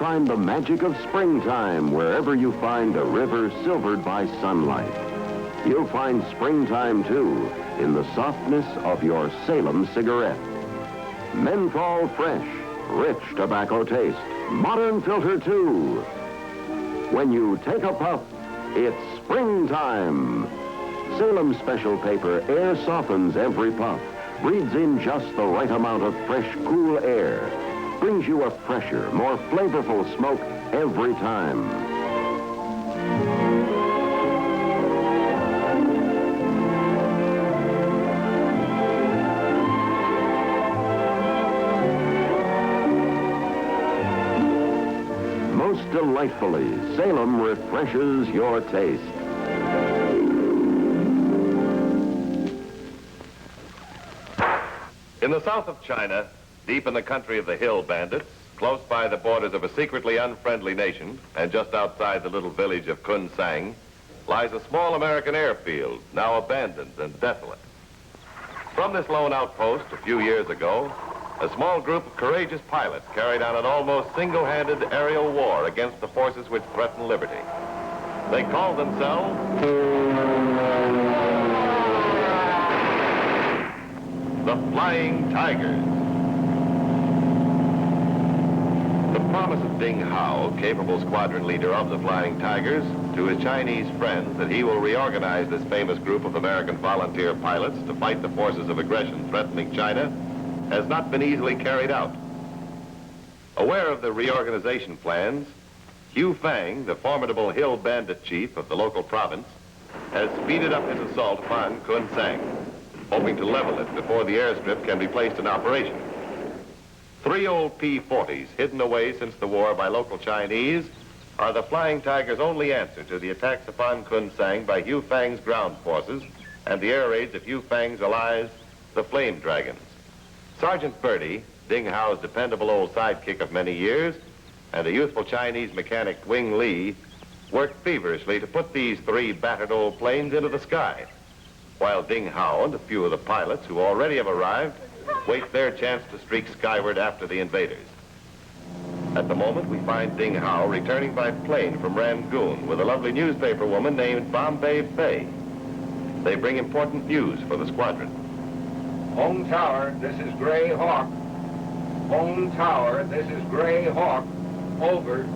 find the magic of springtime wherever you find a river silvered by sunlight. You'll find springtime, too, in the softness of your Salem cigarette. Menthol fresh, rich tobacco taste, modern filter, too. When you take a puff, it's springtime. Salem Special Paper air softens every puff, breathes in just the right amount of fresh, cool air, brings you a fresher, more flavorful smoke every time. Most delightfully, Salem refreshes your taste. In the south of China, deep in the country of the hill bandits, close by the borders of a secretly unfriendly nation, and just outside the little village of Kunsang, lies a small American airfield, now abandoned and desolate. From this lone outpost a few years ago, a small group of courageous pilots carried on an almost single-handed aerial war against the forces which threaten liberty. They called themselves the Flying Tigers. The promise of Ding Howe, capable squadron leader of the Flying Tigers, to his Chinese friends that he will reorganize this famous group of American volunteer pilots to fight the forces of aggression threatening China, has not been easily carried out. Aware of the reorganization plans, Hugh Fang, the formidable hill bandit chief of the local province, has speeded up his assault upon Kunsang, hoping to level it before the airstrip can be placed in operation. 3 old P-40s, hidden away since the war by local Chinese, are the Flying Tigers' only answer to the attacks upon Kunsang by Hugh Fang's ground forces and the air raids of Hugh Fang's allies, the Flame Dragons. Sergeant Birdie, Ding Howe's dependable old sidekick of many years, and a youthful Chinese mechanic, Wing Lee, worked feverishly to put these 3 battered old planes into the sky, while Ding Howe and a few of the pilots who already have arrived wait their chance to streak skyward after the invaders. At the moment, we find Ding Howe returning by plane from Rangoon with a lovely newspaper woman named Bombay Fay. They bring important news for the squadron. Home Tower, this is Gray Hawk. Home Tower, this is Gray Hawk. Over.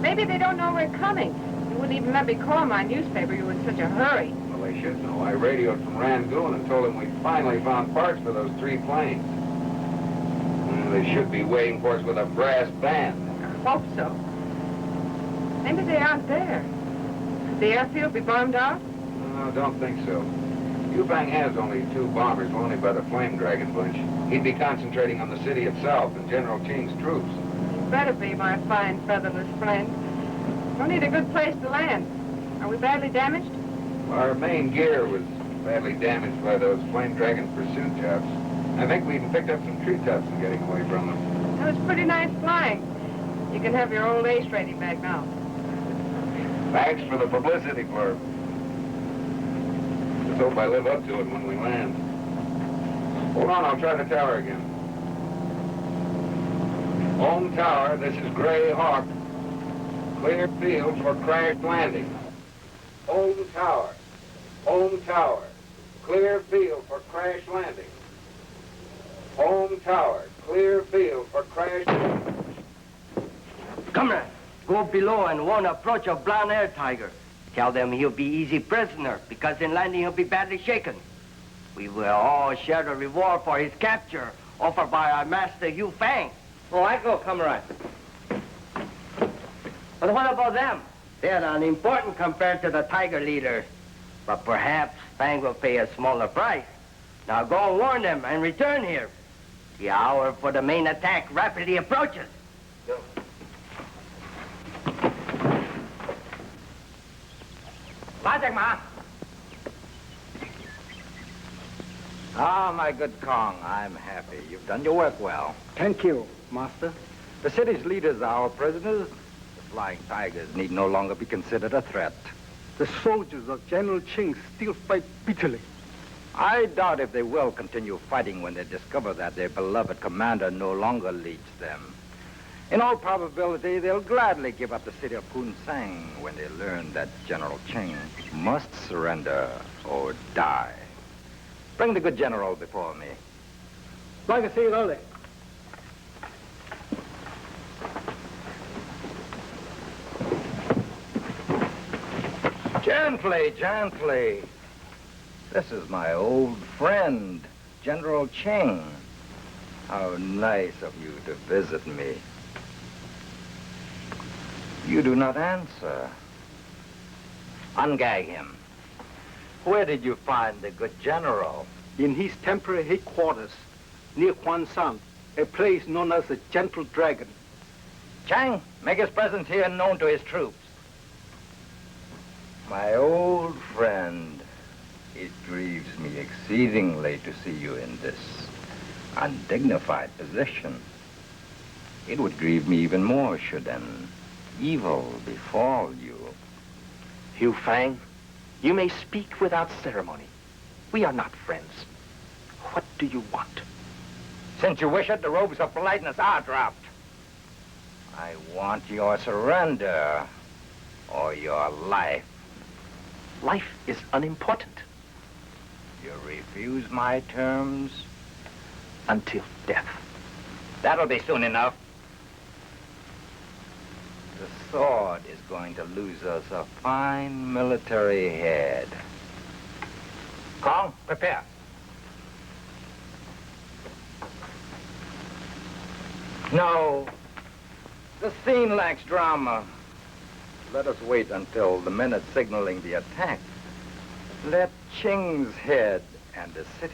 Maybe they don't know we're coming. You wouldn't even let me call my newspaper. You were in such a hurry. Well, they should know. I radioed from Rangoon and told them we finally found parts for those 3 planes. They should be waiting for us with a brass band. I hope so. Maybe they aren't there. Could the airfield be bombed out? No, don't think so. Yufang has only 2 bombers loaned by the Flame Dragon bunch. He'd be concentrating on the city itself and General Qing's troops. You better be, my fine featherless friend. We'll need a good place to land. Are we badly damaged? Our main gear was badly damaged by those Flame Dragon pursuit jobs. I think we even picked up some treetops in getting away from them. That was pretty nice flying. You can have your old ace rating back now. Thanks for the publicity, Fleur. Let's hope I live up to it when we land. Hold on, I'll try the tower again. Home Tower, this is Gray Hawk. Clear field for crash landing. Home Tower. Home Tower. Clear field for crash landing. Home Tower. Clear field for crash landing. Comrade, go below and warn approach of Brown Air Tiger. Tell them he'll be easy prisoner because in landing he'll be badly shaken. We will all share the reward for his capture offered by our master Hugh Fang. Oh, I go, comrade. But what about them? They're unimportant compared to the Tiger leader. But perhaps Fang will pay a smaller price. Now go and warn them and return here. The hour for the main attack rapidly approaches. Go. Ah, my good Kong, I'm happy. You've done your work well. Thank you, Master. The city's leaders are our prisoners. The Flying Tigers need no longer be considered a threat. The soldiers of General Qing still fight bitterly. I doubt if they will continue fighting when they discover that their beloved commander no longer leads them. In all probability, they'll gladly give up the city of Punsang when they learn that General Ching must surrender or die. Bring the good general before me. Like I said earlier. Gently, gently. This is my old friend, General Ching. How nice of you to visit me. You do not answer. Ungag him. Where did you find the good general? In his temporary headquarters, near Kwansan, a place known as the Gentle Dragon. Chang, make his presence here known to his troops. My old friend, it grieves me exceedingly to see you in this undignified position. It would grieve me even more should an evil befall you. Hu Fang, you may speak without ceremony. We are not friends. What do you want? Since you wish it, the robes of politeness are dropped. I want your surrender or your life. Life is unimportant. You refuse my terms? Until death. That'll be soon enough. The sword is going to lose us a fine military head. Kong, prepare. No, the scene lacks drama. Let us wait until the minute signaling the attack. Let Ching's head and the city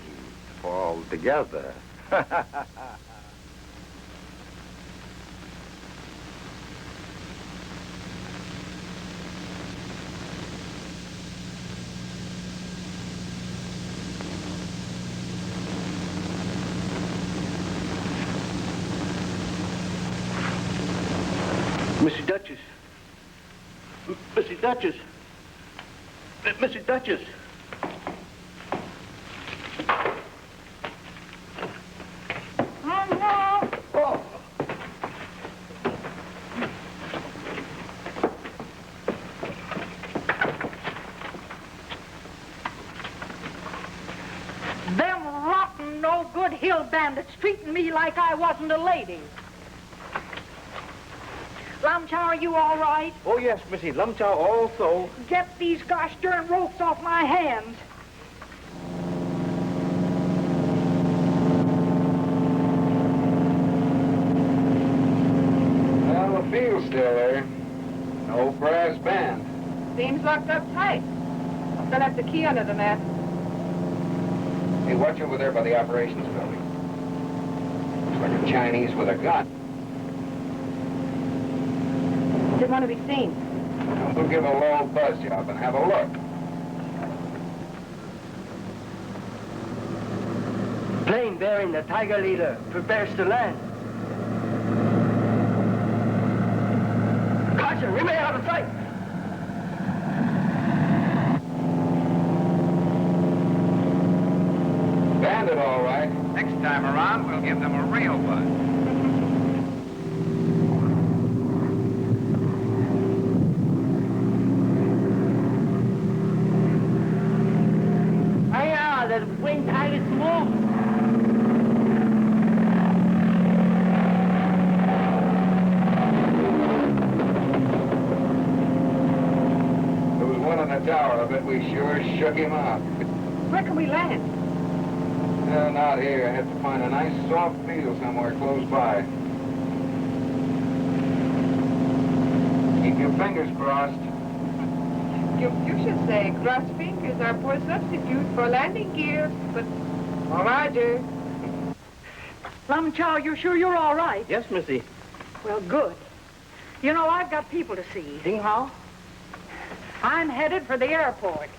fall together. Mrs. Duchess. Mrs. Duchess. Mrs. Duchess. Oh. Them rotten, no good hill bandits treating me like I wasn't a lady. Lam Chow, are you all right? Oh, yes, Missy. Lam Chow also. Get these gosh darn ropes off my hands. Well, the field's still there. No brass band. Seems locked up tight. I've still have the key under the mat. Hey, watch over there by the operations building. Looks like a Chinese with a gun. Didn't want to be seen. We'll give a low buzz job and have a look. Plane bearing the Tiger leader prepares to land. Caution, remain out of sight. Bandit, all right. Next time around, we'll give them a real buzz. The wind tide is small. There was one in the tower. I bet we sure shook him up. Where can we land? No, not here. I have to find a nice soft field somewhere close by. Keep your fingers crossed. You should say cross fingers are poor substitute for landing gear, but Roger. Lam Chow, you're sure you're all right? Yes, Missy. Well, good. You know, I've got people to see. Ding Hao? I'm headed for the airport.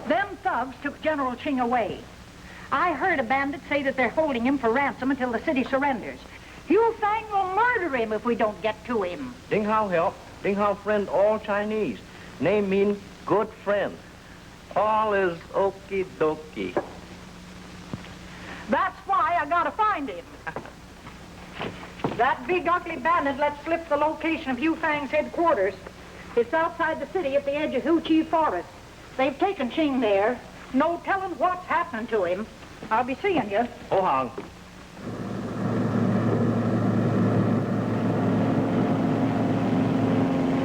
Them thugs took General Ching away. I heard a bandit say that they're holding him for ransom until the city surrenders. Hu Fang will murder him if we don't get to him. Ding Hao help. Ding Hao friend all Chinese. Name mean good friend. All is okie dokie. That's why I gotta find him. That big ugly bandit let slip the location of Yu Fang's headquarters. It's outside the city at the edge of Hu Chi Forest. They've taken Ching there. No telling what's happening to him. I'll be seeing you. Oh, Hong.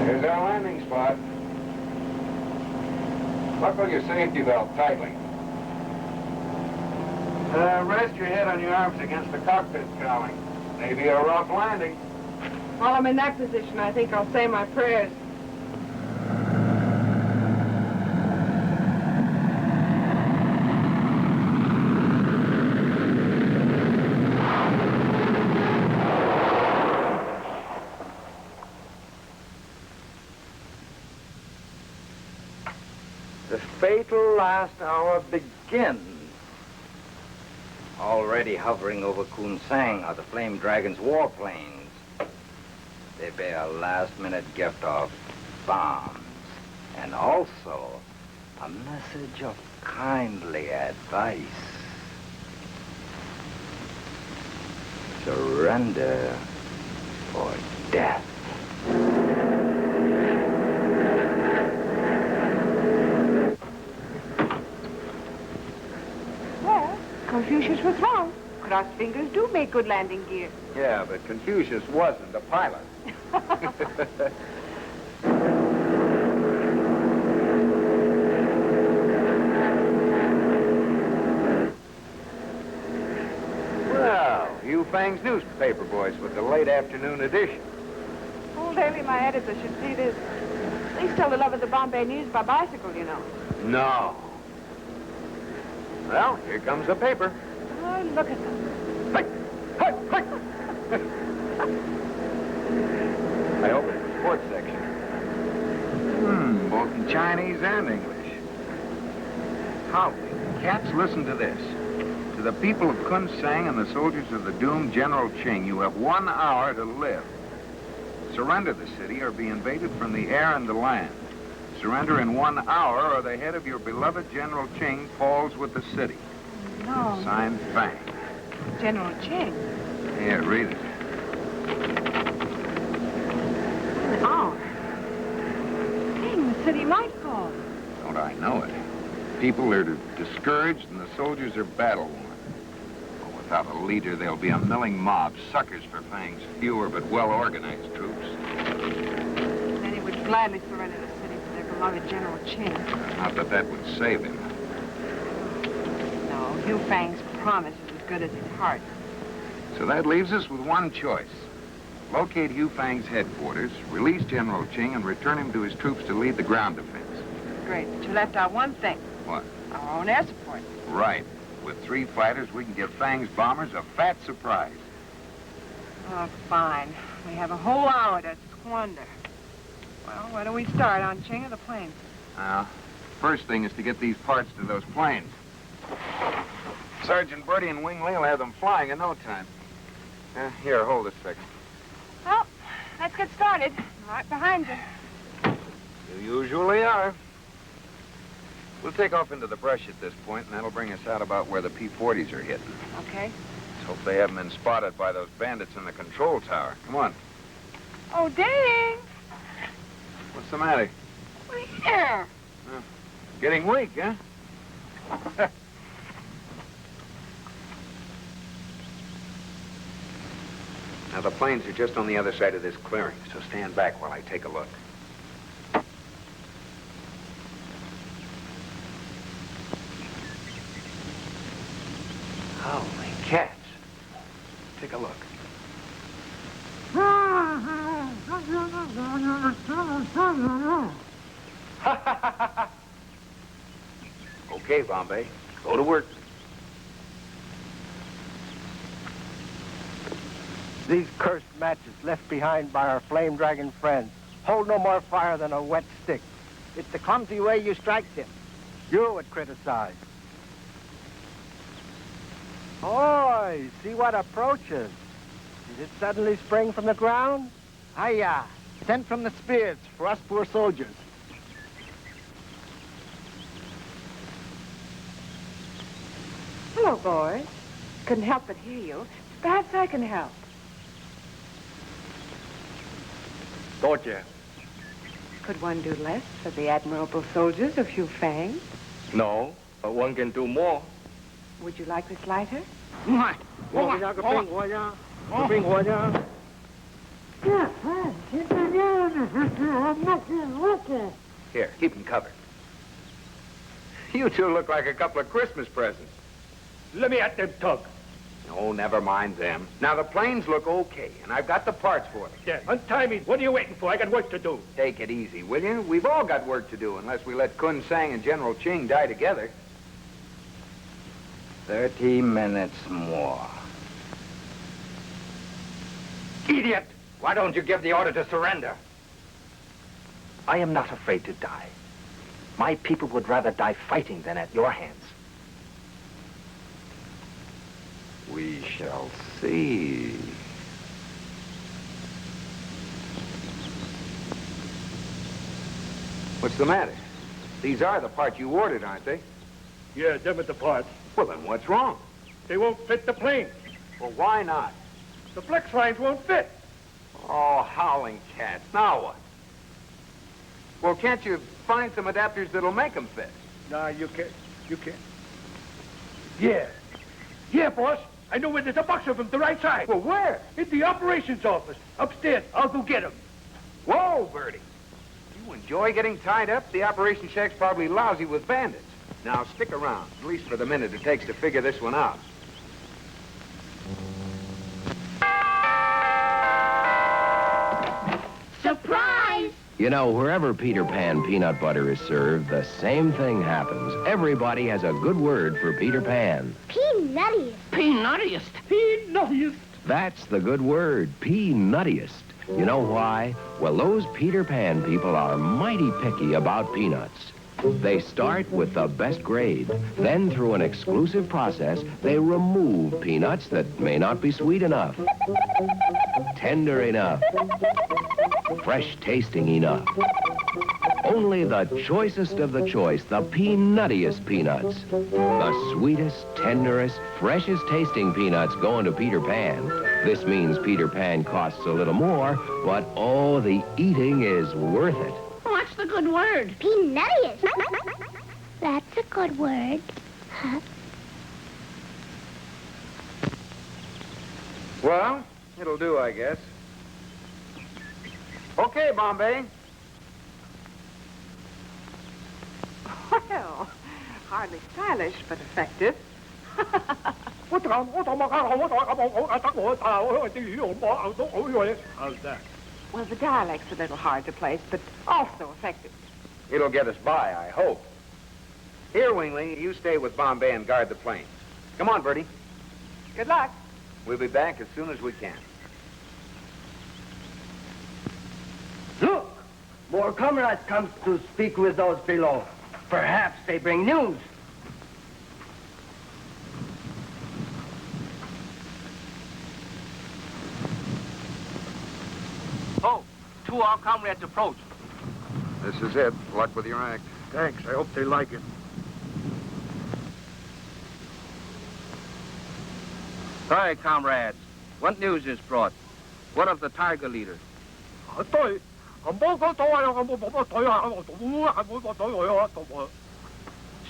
There's our landing spot. Buckle your safety belt tightly. Rest your head on your arms against the cockpit cowling. Maybe a rough landing. While I'm in that position, I think I'll say my prayers. The fatal last hour begins. Already hovering over Kunsang are the Flame Dragon's warplanes. They bear a last-minute gift of bombs and also a message of kindly advice. Surrender or death. Well, Confucius was wrong. Crossed fingers do make good landing gear. Yeah, but Confucius wasn't a pilot. Well, Yu Fang's newspaper boys with the late afternoon edition. Old Haley, my editor, should see this. They still deliver the Bombay News by bicycle, you know. No. Well, here comes the paper. Oh, look at them. Hey, hey, hey. I hope it's the sports section. Both in Chinese and English. Howe, cats, listen to this. To the people of Kunsang and the soldiers of the doomed General Ching, you have 1 hour to live. Surrender the city or be invaded from the air and the land. Surrender in 1 hour or the head of your beloved General Ching falls with the city. No. Signed, Fang. General Ching. Here, read it. An hour. Dang, the city might fall. Don't I know it? People are discouraged and the soldiers are battle-worn. Well, without a leader, there'll be a milling mob, suckers for Fang's fewer but well-organized troops. Then he would gladly surrender the city for their beloved General Ching. Not that that would save him. No, Yu Fang's promise is as good as his heart. So that leaves us with one choice. Locate Yu Fang's headquarters, release General Ching, and return him to his troops to lead the ground defense. Great, but you left out one thing. What? Our own air support. Right. With 3 fighters, we can give Fang's bombers a fat surprise. Oh, fine. We have a whole hour to squander. Well, where do we start, on Ching or the planes? First thing is to get these parts to those planes. Sergeant Birdie and Wing Lee will have them flying in no time. Here, hold a second. Well, let's get started. I'm right behind you. You usually are. We'll take off into the brush at this point, and that'll bring us out about where the P-40s are hidden. Okay. Let's hope they haven't been spotted by those bandits in the control tower. Come on. Oh, dang! What's the matter? We're here. Getting weak, huh? Now, the planes are just on the other side of this clearing, so stand back while I take a look. Holy cats. Take a look. Okay, Bombay. Go to work. These cursed matches left behind by our flame dragon friends hold no more fire than a wet stick. It's the clumsy way you strike them. You would criticize. Oh, see what approaches. Did it suddenly spring from the ground? Hiya, sent from the spirits for us poor soldiers. Hello, boys. Couldn't help but hear you. Perhaps I can help. Doja. Could one do less for the admirable soldiers of Hugh Fang? No, but one can do more. Would you like this lighter? Here, keep them covered. You two look like a couple of Christmas presents. Let me at them tug. Oh, never mind them. Now, the planes look okay, and I've got the parts for them. Yeah, untie me. What are you waiting for? I got work to do. Take it easy, will you? We've all got work to do, unless we let Kun Sang and General Ching die together. 30 minutes more. Idiot! Why don't you give the order to surrender? I am not afraid to die. My people would rather die fighting than at your hands. We shall see. What's the matter? These are the parts you ordered, aren't they? Yeah, them are the parts. Well, then what's wrong? They won't fit the plane. Well, why not? The flex lines won't fit. Oh, howling cats. Now what? Well, can't you find some adapters that'll make them fit? Nah, you can't. You can't. Yeah. Yeah, boss. I know where there's a box of them, the right side. Well, where? In the operations office. Upstairs. I'll go get them. Whoa, Bertie. You enjoy getting tied up? The operation shack's probably lousy with bandits. Now, stick around, at least for the minute it takes to figure this one out. Surprise! You know, wherever Peter Pan peanut butter is served, the same thing happens. Everybody has a good word for Peter Pan. Peanuttiest. Peanuttiest. Peanuttiest. That's the good word, peanuttiest. You know why? Well, those Peter Pan people are mighty picky about peanuts. They start with the best grade. Then, through an exclusive process, they remove peanuts that may not be sweet enough, tender enough, fresh-tasting enough. Only the choicest of the choice, the peanuttiest peanuts. The sweetest, tenderest, freshest-tasting peanuts go into Peter Pan. This means Peter Pan costs a little more, but oh, the eating is worth it. What's the good word? Peanuttiest. That's a good word. Huh? Well, it'll do, I guess. Okay, Bombay. Well, hardly stylish, but effective. How's that? Well, the dialect's a little hard to place, but also effective. It'll get us by, I hope. Here, Wingley, you stay with Bombay and guard the plane. Come on, Bertie. Good luck. We'll be back as soon as we can. Look! More comrades comes to speak with those below. Perhaps they bring news. Oh, two of our comrades approach. This is it. Luck with your act. Thanks. I hope they like it. Hi, comrades. What news is brought? What of the Tiger leader?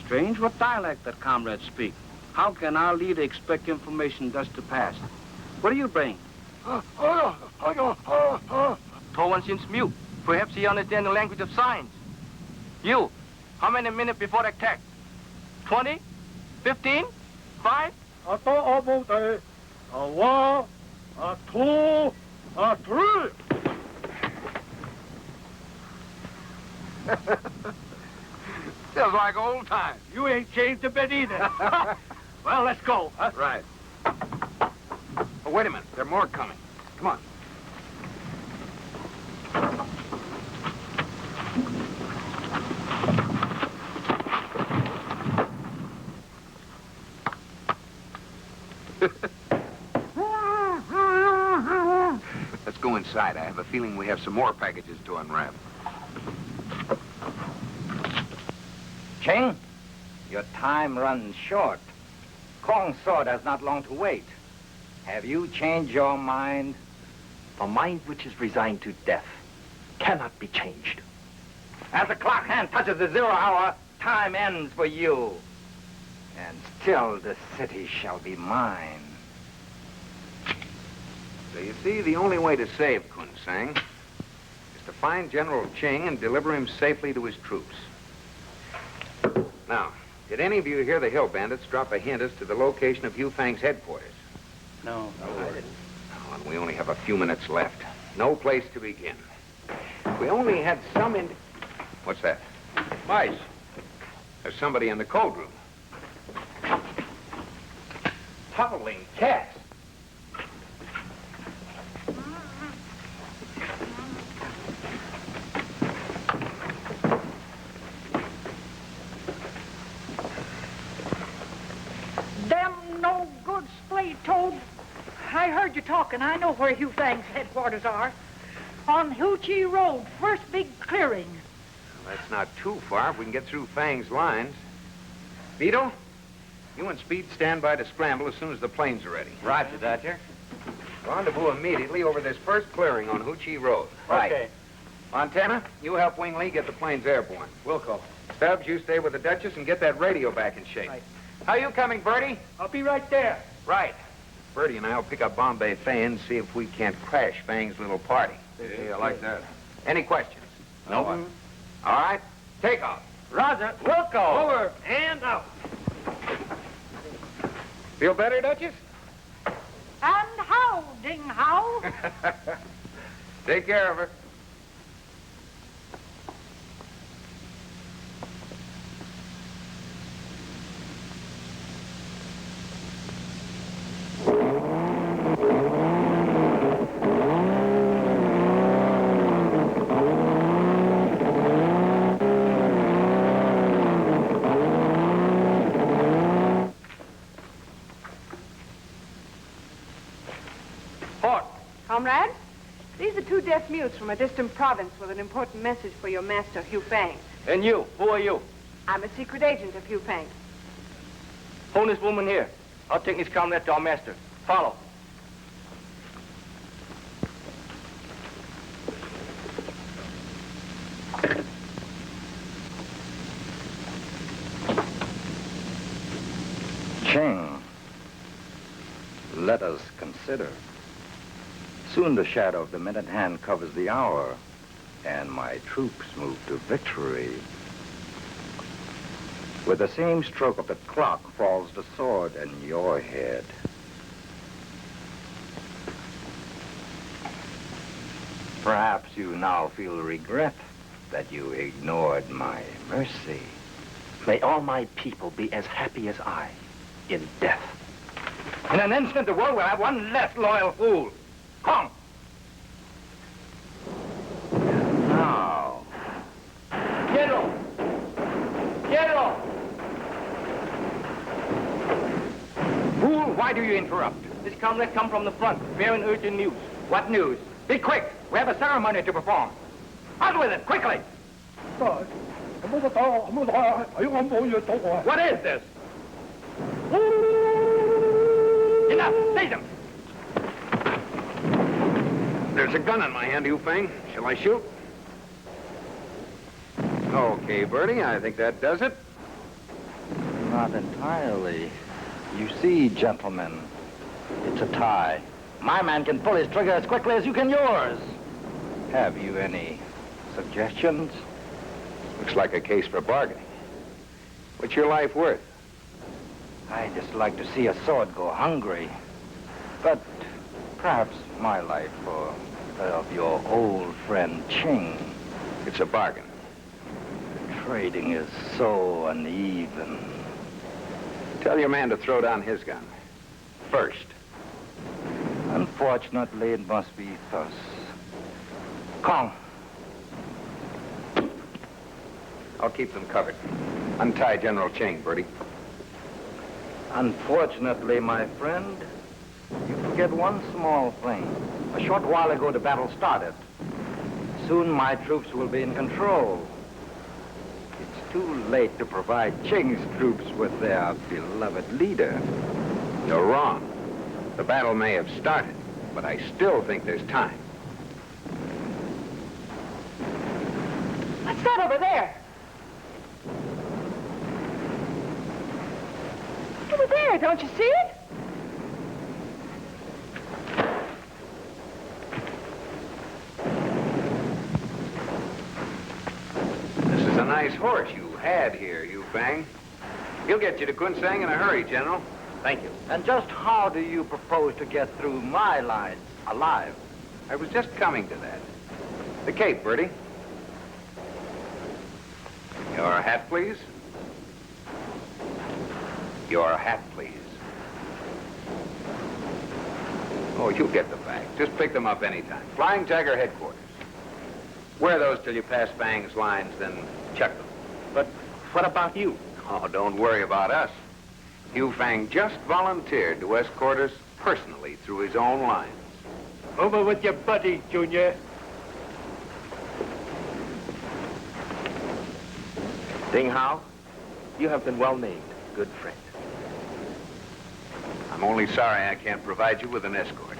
Strange what dialect that comrades speak. How can our leader expect information thus to pass? What do you bring? Towan seems mute. Perhaps he understands the language of signs. You, how many minutes before attack? 20? 15? 5? 3. Feels like old times. You ain't changed a bit either. Well, let's go. Huh? Right. Oh, wait a minute. There are more coming. Come on. Let's go inside. I have a feeling we have some more packages to unwrap. Ching, your time runs short. Kong Saw does not long to wait. Have you changed your mind? A mind which is resigned to death cannot be changed. As the clock hand touches the 0 hour, time ends for you. And still the city shall be mine. So you see, the only way to save Kunsang is to find General Ching and deliver him safely to his troops. Now, did any of you hear the hill bandits drop a hint as to the location of Hu Fang's headquarters? No, I didn't. Oh, and we only have a few minutes left. No place to begin. We only had some What's that? Mice. There's somebody in the code room. Howling cats. Them no good splay toad. I heard you talking. I know where Hu Fang's headquarters are. On Hu Chi Road, first big clearing. Well, that's not too far if we can get through Fang's lines. Beetle, you and Speed stand by to scramble as soon as the planes are ready. Roger, Dodger. Rendezvous immediately over this first clearing on Hu Chi Road. Right. Okay. Montana, you help Wing Lee get the planes airborne. Wilco. Stubbs, you stay with the Duchess and get that radio back in shape. Right. How you coming, Bertie? I'll be right there. Right. Bertie and I will pick up Bombay Fay and see if we can't crash Fang's little party. Yeah, I like that. Any questions? No. All right, take off. Roger, Wilco. Over and out. Feel better, Duchess? And how, Ding How? Take care of her. Comrade, these are two deaf mutes from a distant province with an important message for your master, Hu Fang. And you, who are you? I'm a secret agent of Hu Fang. Hold this woman here. I'll take this comrade to our master. Follow. Ching, let us consider. Soon the shadow of the minute hand covers the hour, and my troops move to victory. With the same stroke of the clock falls the sword in your head. Perhaps you now feel regret that you ignored my mercy. May all my people be as happy as I in death. In an instant, the world will have one less loyal fool. Come. And now. Quiero! Quiero! Fool, why do you interrupt? This comrade come from the front, bearing urgent news. What news? Be quick. We have a ceremony to perform. On with it, quickly. What is this? Enough. Seize him. There's a gun in my hand, Hu Fang. Shall I shoot? Okay, Bertie, I think that does it. Not entirely. You see, gentlemen, it's a tie. My man can pull his trigger as quickly as you can yours. Have you any suggestions? Looks like a case for bargaining. What's your life worth? I just like to see a sword go hungry. But perhaps my life or that of your old friend Ching. It's a bargain. Trading is so uneven. Tell your man to throw down his gun. First. Unfortunately, it must be thus. Come. I'll keep them covered. Untie General Ching, Bertie. Unfortunately, my friend, you forget one small thing. A short while ago, the battle started. Soon my troops will be in control. It's too late to provide Ching's troops with their beloved leader. You're wrong. The battle may have started, but I still think there's time. What's that over there? Over there, don't you see it? This is a nice horse you had here, Hugh Fang. He'll get you to Kunsang in a hurry, General. Thank you. And just how do you propose to get through my lines alive? I was just coming to that. The cape, Bertie. Your hat, please. Your hat, please. Oh, you'll get the facts. Just pick them up anytime. Flying Tiger headquarters. Wear those till you pass Fang's lines, then check them. But what about you? Oh, don't worry about us. Hugh Fang just volunteered to escort us personally through his own lines. Over with your buddy, Junior. Ding Howe, you have been well named, good friend. I'm only sorry I can't provide you with an escort.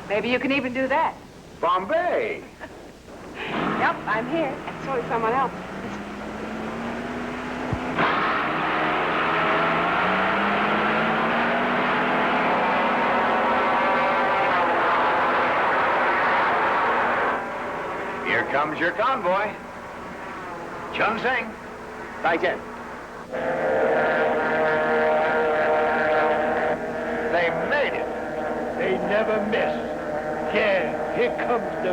Maybe you can even do that. Bombay! Yep, I'm here. And so is someone else. Here comes your convoy. Chun Sing. Zaijian. They made it. They never miss. Yeah, here comes the...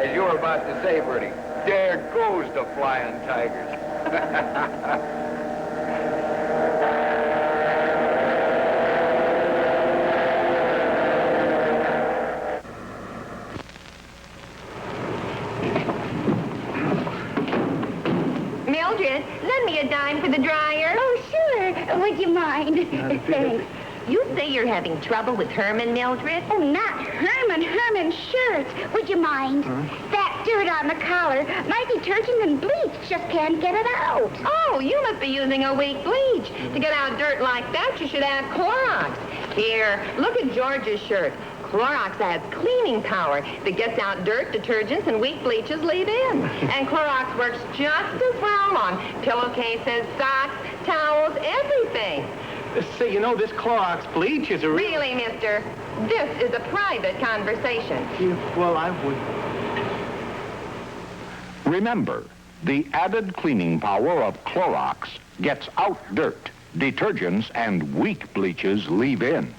As you were about to say, Bertie, there goes the Flying Tigers. Mildred, lend me a dime for the dryer. Oh, sure. Would you mind? Thanks. You say you're having trouble with Herman, Mildred? Oh, not Herman. Herman's shirts. Would you mind? That dirt on the collar. My detergent and bleach just can't get it out. Oh, you must be using a weak bleach. To get out dirt like that, you should add Clorox. Here, look at George's shirt. Clorox adds cleaning power that gets out dirt, detergents, and weak bleaches leave in. And Clorox works just as well on pillowcases, socks, towels, everything. Say, you know, this Clorox bleach is a real... Really, mister, this is a private conversation. Yeah, well, I would... Remember, the added cleaning power of Clorox gets out dirt, detergents, and weak bleaches leave in.